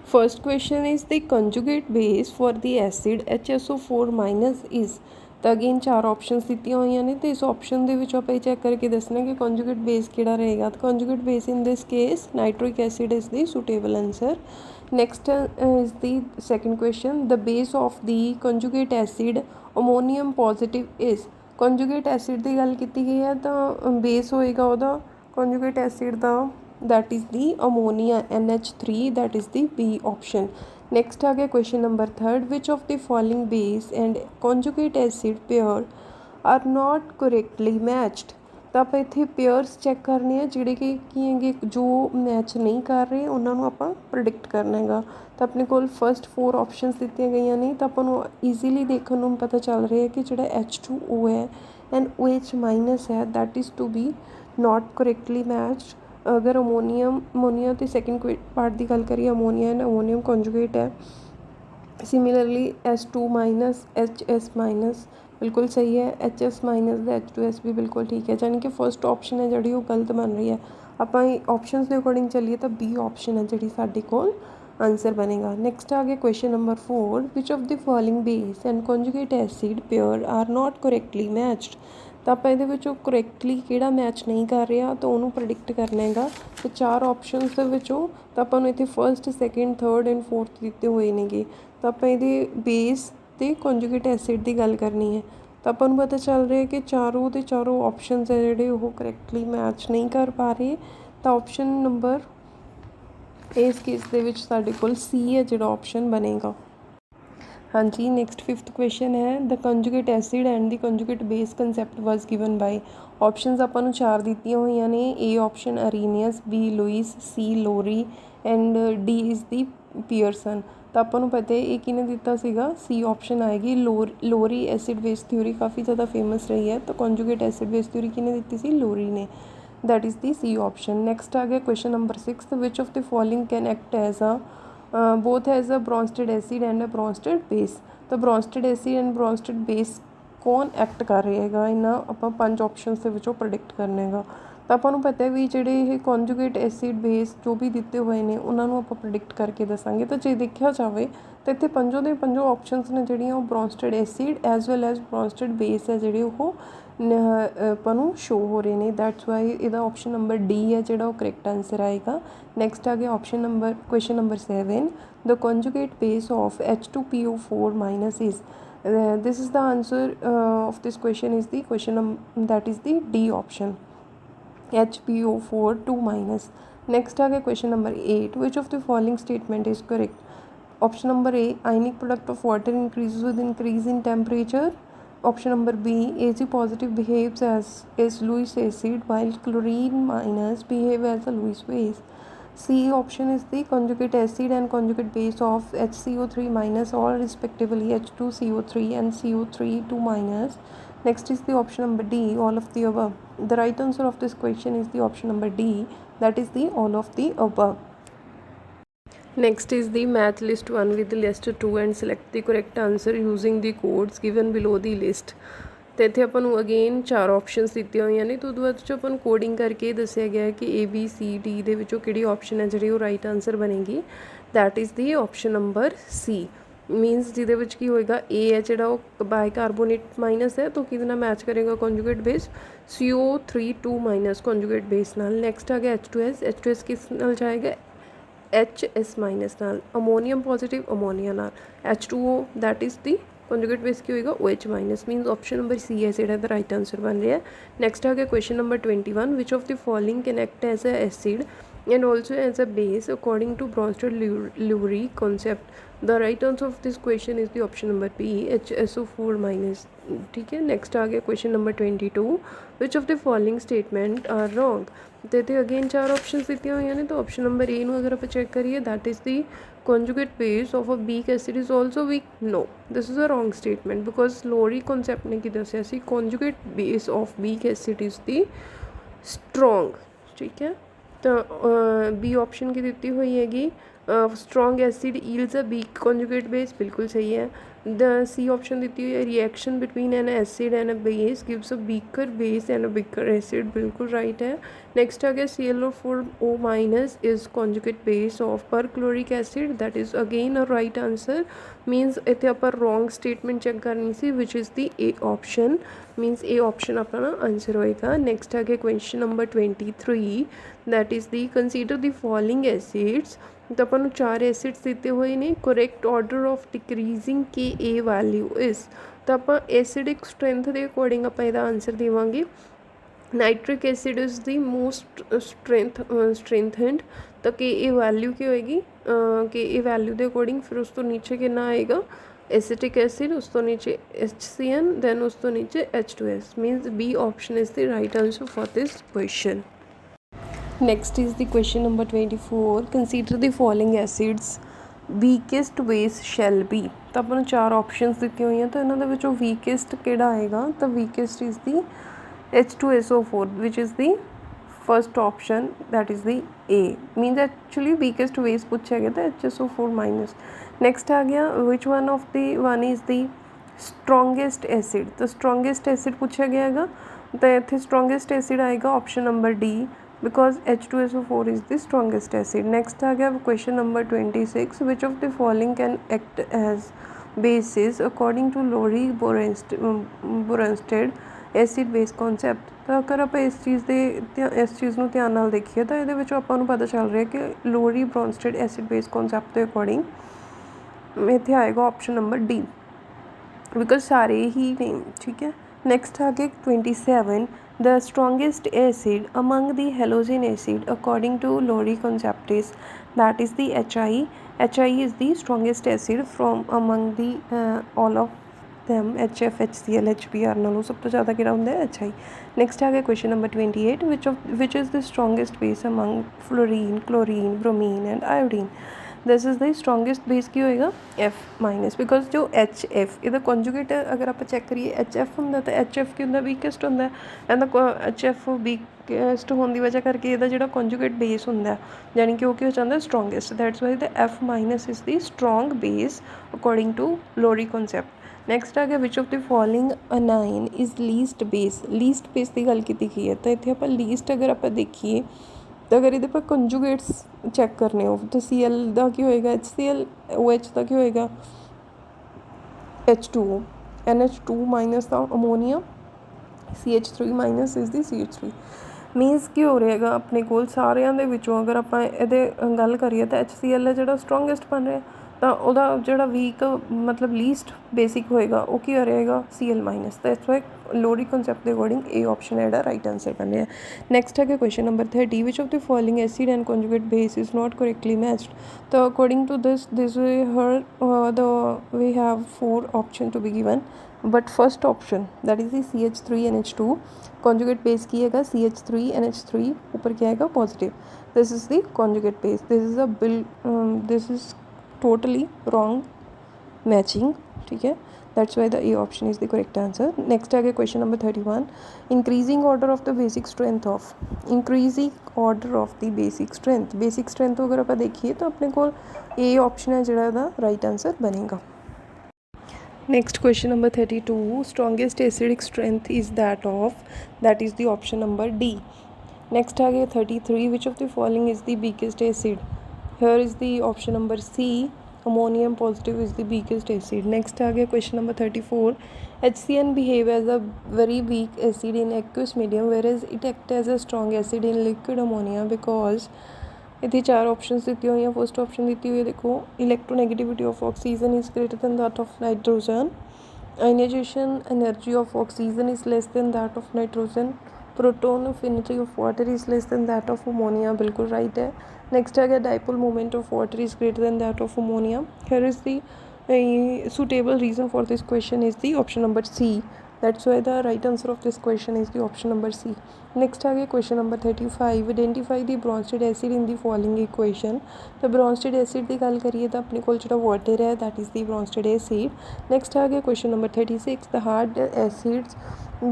First question is the conjugate base for the acid HSO4 minus is. तो again 4 option दित्तियां हुई ने, तो इस ऑप्शन के विचों आप चैक करके दसना कि कंजुगेट बेस किहड़ा रहेगा। तो conjugate base in this case nitric acid is the suitable answer. Next is the second question, the base of the conjugate acid ammonium positive is. Conjugate acid की गल की गई है, तो बेस होएगा वह कंजुगेट एसिड का, that is the ammonia NH3, that is the B option. Next आ गया question number third, which of the following base and conjugate acid pair are not correctly matched। तो आप इतने पेयर्स चैक करने हैं जिहड़े कि हैगे जो मैच नहीं कर रहे उन्होंने आप प्रिडिक्ट करना है। तो अपने को फर्स्ट 4 ऑप्शनस दित्तियां गई ने, तो आपको ईजीली देखने को पता चल रहा है कि जो H2O है एंड OH माइनस है that is to be not correctly matched. अगर अमोनीया तो सैकेंड पार्ट की गल करिए, अमोनीया एंड अमोनीयम कॉन्जुगेट है। Similarly H2 minus HS minus बिल्कुल सही है, HS माइनस H2S भी बिल्कुल ठीक है, यानी कि फर्स्ट ऑप्शन है जी गलत बन रही है। आप ऑप्शनस के अकॉर्डिंग चलिए तो B ऑप्शन है जी साडे कोल आंसर बनेगा। नेक्स्ट आ गया question number 4, which of the following base and conjugate acid pair are not correctly matched. तो आप ये करैक्टली किहड़ा मैच नहीं कर रहा तो उन्होंने प्रिडिक्ट करना है। तो 4 ऑप्शनस तो आपको इतने first second third and fourth दिते हुए ने, तो आप ये बेस तो कॉन्जुगेट एसिड की गल करनी है। तो आपको पता चल रहा है कि चारों के चारों ऑप्शनस है जोड़े वो करैक्टली मैच नहीं कर पा रहे। तो ऑप्शन नंबर इस केस के साडे कोल C है जो ऑप्शन बनेगा। हाँ जी, नेक्स्ट 5th क्वेश्चन है, the conjugate acid and the conjugate base concept was given by. Options आपको 4 दित्तियां हुई ने, A option Arrhenius, B Lewis, C Lowry and D is the Pearson. तो आपको पता है ये किने दिता सीगा, सी ऑप्शन आएगी। लोरी एसिड बेस थ्योरी काफ़ी ज़्यादा फेमस रही है, तो कंजुगेट एसिड बेस थ्योरी किने दिती सी, लोरी ने, that is the C option. Next आ गया question number 6, which of the following can act as a both has a Bronsted acid and a Bronsted base. तो Bronsted acid and Bronsted base कौन act कर रहा है, इन्होंने आप 5 option के विचों प्रिडिक्ट करने है। तो आपको पता है भी जोड़े कॉन्जुगेट एसिड बेस जो भी दिते हुए हैं उन्होंने आप प्रिडिक्ट करके दसांगे। तो जो देखा जाए तो इतने पंजों के पंजों ऑप्शनस ने जोड़ियाँ Bronsted acid as well as Bronsted base है जोड़े वो आपू शो हो रहे हैं, दैट्स वाई इसका ऑप्शन नंबर डी है जो करैक्ट आंसर आएगा। नेक्स्ट आ गया option number question number 7, the conjugate base of H2PO4 minus is. This is the answer of this question is the question that is the D option, HPO4 2 minus. Next आ गया question number 8, which of the following statement is correct. Option number A, ionic product of water increase with increase in temperature. Option number B, Ag positive behaves as Lewis acid while chlorine minus behave as a Lewis base. C option is the conjugate acid and conjugate base of HCO3 minus all respectively H2CO3 and CO3 2 minus. Next is the option number D, all of the above. The right answer of this question is the option number D, that is the all of the above. Next is the match list 1 with list 2 and select the correct answer using the codes given below the list। तो इतने अपन again 4 options दिते हुई ने, तो बाद अपन coding करके दसिया गया है कि ABCD दे विचों किहड़ी ऑप्शन है जी राइट आंसर बनेगी, that is the option number C। Means जिहदे विच की होएगा ए है जो बाइकार्बोनेट माइनस है, तो किहदे नाल मैच करेगा conjugate base CO3 2 minus conjugate base नाल। नेक्स्ट आ गया H2S किस नाल जाएगा, HS माइनस नाल। अमोनीयम पॉजिटिव अमोनीया नाल। H2O that is the conjugate base की होएगा OH minus, मीनस option number C है जो द राइट आंसर बन रहा है। नेक्स्ट आ गया question number 21, which of the following can act as a acid and also as a base according to Bronsted-Lowry concept। the right answer of this question is the option number B, HSO4 minus, ठीक है। Next आ गया question number 22, which of the following statement are wrong. तो इतने again 4 option दिते हुए हैं, तो ऑप्शन नंबर ए अगर आप चेक करिए, that is the conjugate base of a weak acid is also weak, no, this is a wrong statement because Lowry concept ने की दसिया सी conjugate base of weak acid is the strong, ठीक है। तो B option की दी हुई हैगी strong acid yields a weak conjugate base, बिल्कुल सही है। द सी ऑप्शन दी हुई है reaction between an acid and a base gives a weaker base and a weaker acid, बिल्कुल राइट है। नेक्स्ट आ गया ClO4O minus is conjugate base of perchloric acid, that is again a right answer. Means इतने आप wrong statement check करनी सी which is the A option, means A option अपना answer होएगा। नेक्स्ट आ गया question number 23, that is the consider the following acids. तो अपन 4 acids दिते हुए ने, करेक्ट ऑर्डर ऑफ डिक्रीजिंग के ए वैल्यू इज, तो आप एसिडिक स्ट्रेंथ के अकॉर्डिंग आप इसका आंसर देवांगे। Nitric acid is the most strengthened, तो के ए वैल्यू की होएगी के ए वैल्यू के अकॉर्डिंग। फिर उस तो नीचे कितना आएगा एसिटिक एसिड, उस तो नीचे HCN, दैन उस तो नीचे H2S, means B option is the right answer for this question. Next is the question number 24. Consider the following acids weakest base shall be. तो अपन 4 ऑप्शंस दिते हुई हैं, तो इन्हों दे विचों weakest केड़ा आएगा, तो weakest is the H2SO4 which is the first option, that is the A, means actually weakest base पूछा गया था HSO4 minus। next आ गया which one of the one is the strongest acid, तो strongest acid पूछा गया है, तो इतने strongest acid आएगा option number D, because H2SO4 is the strongest acid. Next आ गया question number 26, which of the following can act as bases according to Lowry Bronsted acid base concept। तो अगर आप इस चीज़ ਨੂੰ ਧਿਆਨ ਨਾਲ देखिए तो ये ਆਪਾਂ ਨੂੰ पता चल रहा है कि लोरी ब्रॉन्स्टेड एसिड बेस कॉन्सैप्ट के अकॉर्डिंग इतने आएगा ऑप्शन नंबर D, बिकॉज सारे ही नहीं, ठीक है। नेक्स्ट आ गया 27, the strongest acid among the halogen acid according to Lowry concept is, that is the HI। HI is the strongest acid from among the all of them, HF HCl HBr नालों सब तो ज़्यादा किहड़ा हुंदा है HI। Next आ गया question number 28, which is the strongest base among fluorine chlorine bromine and iodine. This is the strongest base की होएगा F माइनस, बिकॉज जो HF ਇਹਦਾ कॉन्जुगेट अगर आप चेक करिए HF ਹੁੰਦਾ तो HF की ਹੁੰਦਾ ਵੀਕੈਸਟ ਹੁੰਦਾ, ਇਹਦਾ HF ਵੀਕੈਸਟ ਹੋਣ ਦੀ ਵਜ੍ਹਾ ਕਰਕੇ ਇਹਦਾ ਜਿਹੜਾ कॉन्जुगेट बेस ਹੁੰਦਾ यानी कि वो ਕੀ ਹੋ ਜਾਂਦਾ strongest, that's why the F minus is the strong base according to Lowry concept. Next आ गया which of the following anion is least base की गल की गई है, तो इतने आप लीस्ट अगर आप देखिए तो अगर ये पर कंजुगेट्स चेक करने हो तो Cl का की होएगा HCl, OH का की होएगा H2O, NH2 माइनस का अमोनीया, CH3 minus is the CH3। मीनस की हो रहेगा अपने कोल सारिਆਂ ਦੇ ਵਿੱਚੋਂ अगर आप ਇਹਦੇ गल करिए तो HCl है जो स्ट्रॉन्गेस्ट बन रहा, तो ਉਹਦਾ ਜਿਹੜਾ ਵੀਕ मतलब लीस्ट बेसिक होएगा वो की रहेगा Cl माइनस, तो इस वाई लोरी कॉन्सैप्ट के अकॉर्डिंग ए ऑप्शन है राइट आंसर बन रहा है। नेक्स्ट है question number 30, which of the following acid and conjugate base is not correctly matched. तो according to this we have 4 option to be given, but first option that is the CH3NH2 conjugate base की है CH3NH3 ऊपर क्या आएगा positive, this is the conjugate base, this is totally wrong matching, ठीक है, that's why the A option is the correct answer. Next आ गया question number 31, increasing order of the basic strength of, increasing order of the basic strength अगर आप देखिए तो अपने को ए ऑप्शन है जोड़ा राइट आंसर बनेगा। Next question number 32, strongest acidic strength is that is the option number D। Next आ गया 33, which of the following is the weakest acid, here is the option number C, ammonium positive is the weakest acid। next आ गया question number 34, HCN behave as a very weak acid in aqueous medium whereas it act as a strong acid in liquid ammonia because इतनी 4 options दी हुई हैं। First option दी हुई है देखो, electronegativity of oxygen is greater than that of nitrogen, ionization energy of oxygen is less than that of nitrogen, proton affinity of water is less than that of ammonia, बिल्कुल right है। Next आ गया dipole moment of water is greater than that of ammonia, here is the suitable reason for this question is the option number C, that's why the right answer of this question is the option number C। next आ गया question number 35, identify the Bronsted acid in the following equation। तो Bronsted acid की गल करिए तो अपने को जो water है that is the Bronsted acid। next आ गया question number 36, the hard acids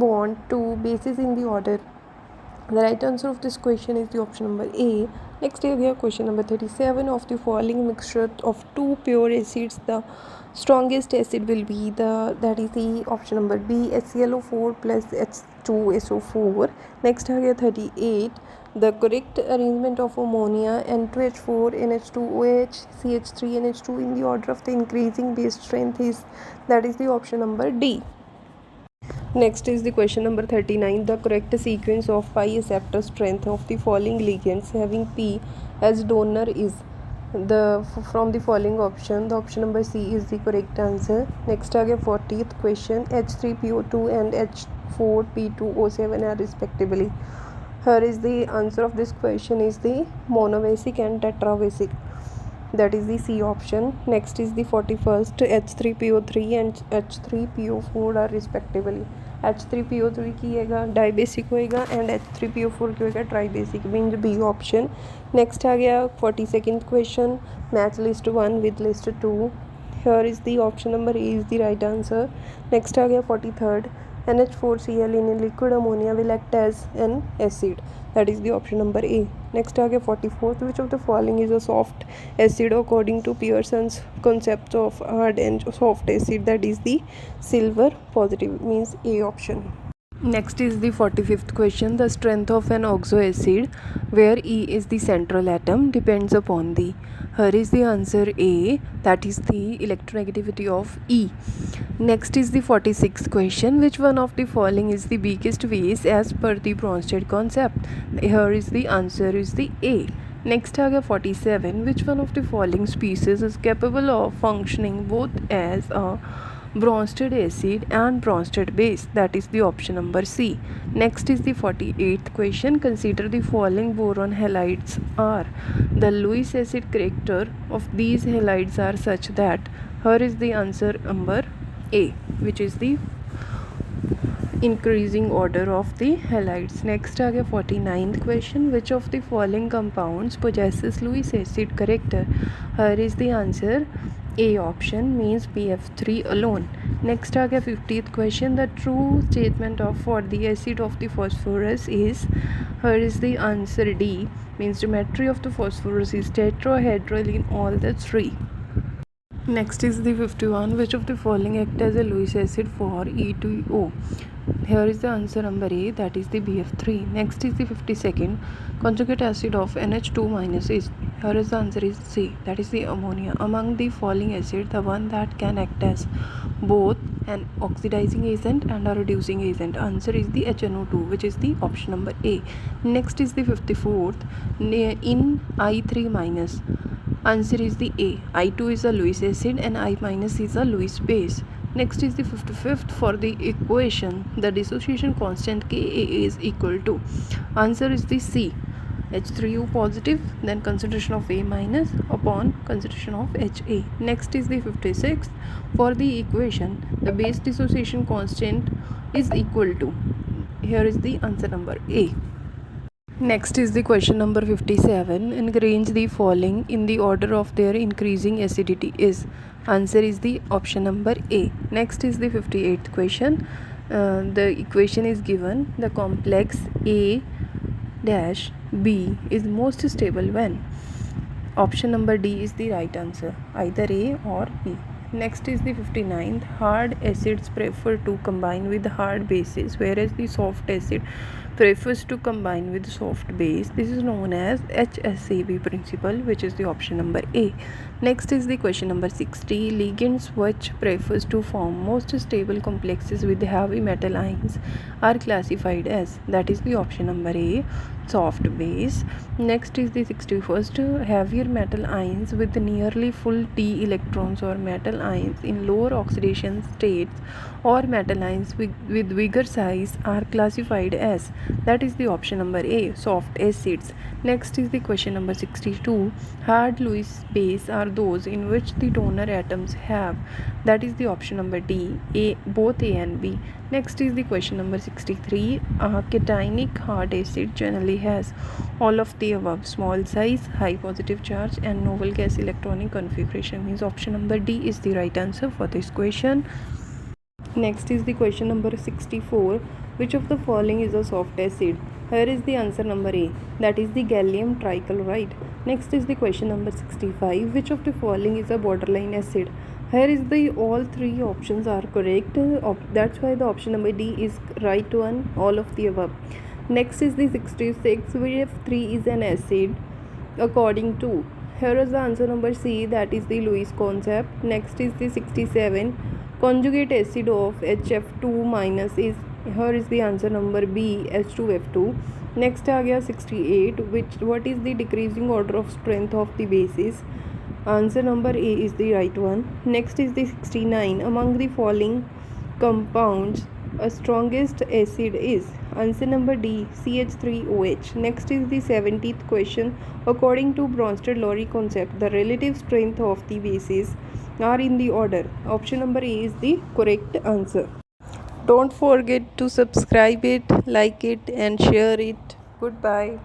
bond to bases in the order, the right answer of this question is the option number A। Next here question number 37. Of the following mixture of two pure acids, the strongest acid will be that is the option number B, HClO4 plus H2SO4. Next here 38. The correct arrangement of ammonia, N2H4, NH2OH, CH3NH2 in the order of the increasing base strength is, that is the option number D. Next is the question number 39. The correct sequence of pi acceptor strength of the following ligands having P as donor is from the following option. The option number C is the correct answer. Next again 40th question. H3PO2 and H4P2O7 are respectively. Here is the answer of this question is the monobasic and tetravasic. That is the C option. Next is the 41st. H3PO3 and H3PO4 are respectively. H3PO3 की होगा dibasic होएगा and H3PO4 की होएगा tribasic, means B option. Next आ गया 42nd question. Match list 1 with list 2. Here is the option number A is the right answer. Next आ गया 43rd. NH4Cl in liquid ammonia will act as an acid. That is the option number A. Next आ गया 44th. Which of the following is a soft acid according to Pearson's concept of hard and soft acid? That is the silver positive, means A option. Next is the 45th question. The strength of an oxo acid where E is the central atom depends upon the. Here is the answer A, that is the electronegativity of E. Next is the 46th question. Which one of the following is the weakest base as per the Bronsted concept? Here is the answer is the A. Next आ गया 47. Which one of the following species is capable of functioning both as a Bronsted acid and Bronsted base? That is the option number C. Next is the 48th question. Consider the following boron halides are. The Lewis acid character of these halides are such that. Here is the answer number A, which is the increasing order of the halides. Next आ गया 49th question. Which of the following compounds possesses Lewis acid character? Here is the answer A option, means PF3 alone. Next आ गया 50th question. The true statement of for the acid of the phosphorus is. Here is the answer D, means geometry of the phosphorus is tetrahedral in all the three. Next is the 51. Which of the following act as a Lewis acid for E2O? Here is the answer number A, that is the BF3. Next is the 52nd. Conjugate acid of NH2 minus is. Here is the answer is C, that is the ammonia. Among the following acid, the one that can act as both an oxidizing agent and a reducing agent. Answer is the HNO2, which is the option number A. Next is the 54th. In I3 minus. Answer is the A. I2 is a Lewis acid and I minus is a Lewis base. Next is the 55th. For the equation, the dissociation constant Ka is equal to. Answer is the C, H3O positive, then concentration of A minus upon concentration of Ha. Next is the 56th. For the equation, the base dissociation constant is equal to. Here is the answer number A. Next is the question number 57. And arrange the following in the order of their increasing acidity is. Answer is the option number A. Next is the 58th question. The equation is given. The complex A dash B is most stable when. Option number D is the right answer, either A or B. Next is the 59th. Hard acids prefer to combine with hard bases, whereas the soft acid prefers to combine with soft base. This is known as HSAB principle, which is the option number A. Next is the question number 60. Ligands which prefers to form most stable complexes with heavy metal ions are classified as. That is the option number A, soft base. Next is the 61st. Heavier metal ions with nearly full d electrons or metal ions in lower oxidation states or metal ions with bigger size are classified as. That is the option number A, soft acids. Next is the question number 62. Hard Lewis base are those in which the donor atoms have. That is the option number D, both A and B. Next is the question number 63. A cationic hard acid generally has all of the above: small size, high positive charge, and noble gas electronic configuration. Means option number D is the right answer for this question. Next is the question number 64. Which of the following is a soft acid? Here is the answer number A, that is the gallium trichloride. Next is the question number 65. Which of the following is a borderline acid? Here is the all three options are correct. That's why the option number D is right one, all of the above. Next is the 66. VF3 is an acid according to. Here is the answer number C, that is the Lewis concept. Next is the 67. Conjugate acid of HF2 minus is, here is the answer number B, H2F2. Next आ गया 68. What is the decreasing order of strength of the bases? Answer number A is the right one. Next is the 69. Among the following compounds, a strongest acid is, answer number D, CH3OH. Next is the 70th question. According to Bronsted-Lowry concept, the relative strength of the bases are in the order. Option number A is the correct answer. Don't forget to subscribe it, like it and share it. Goodbye.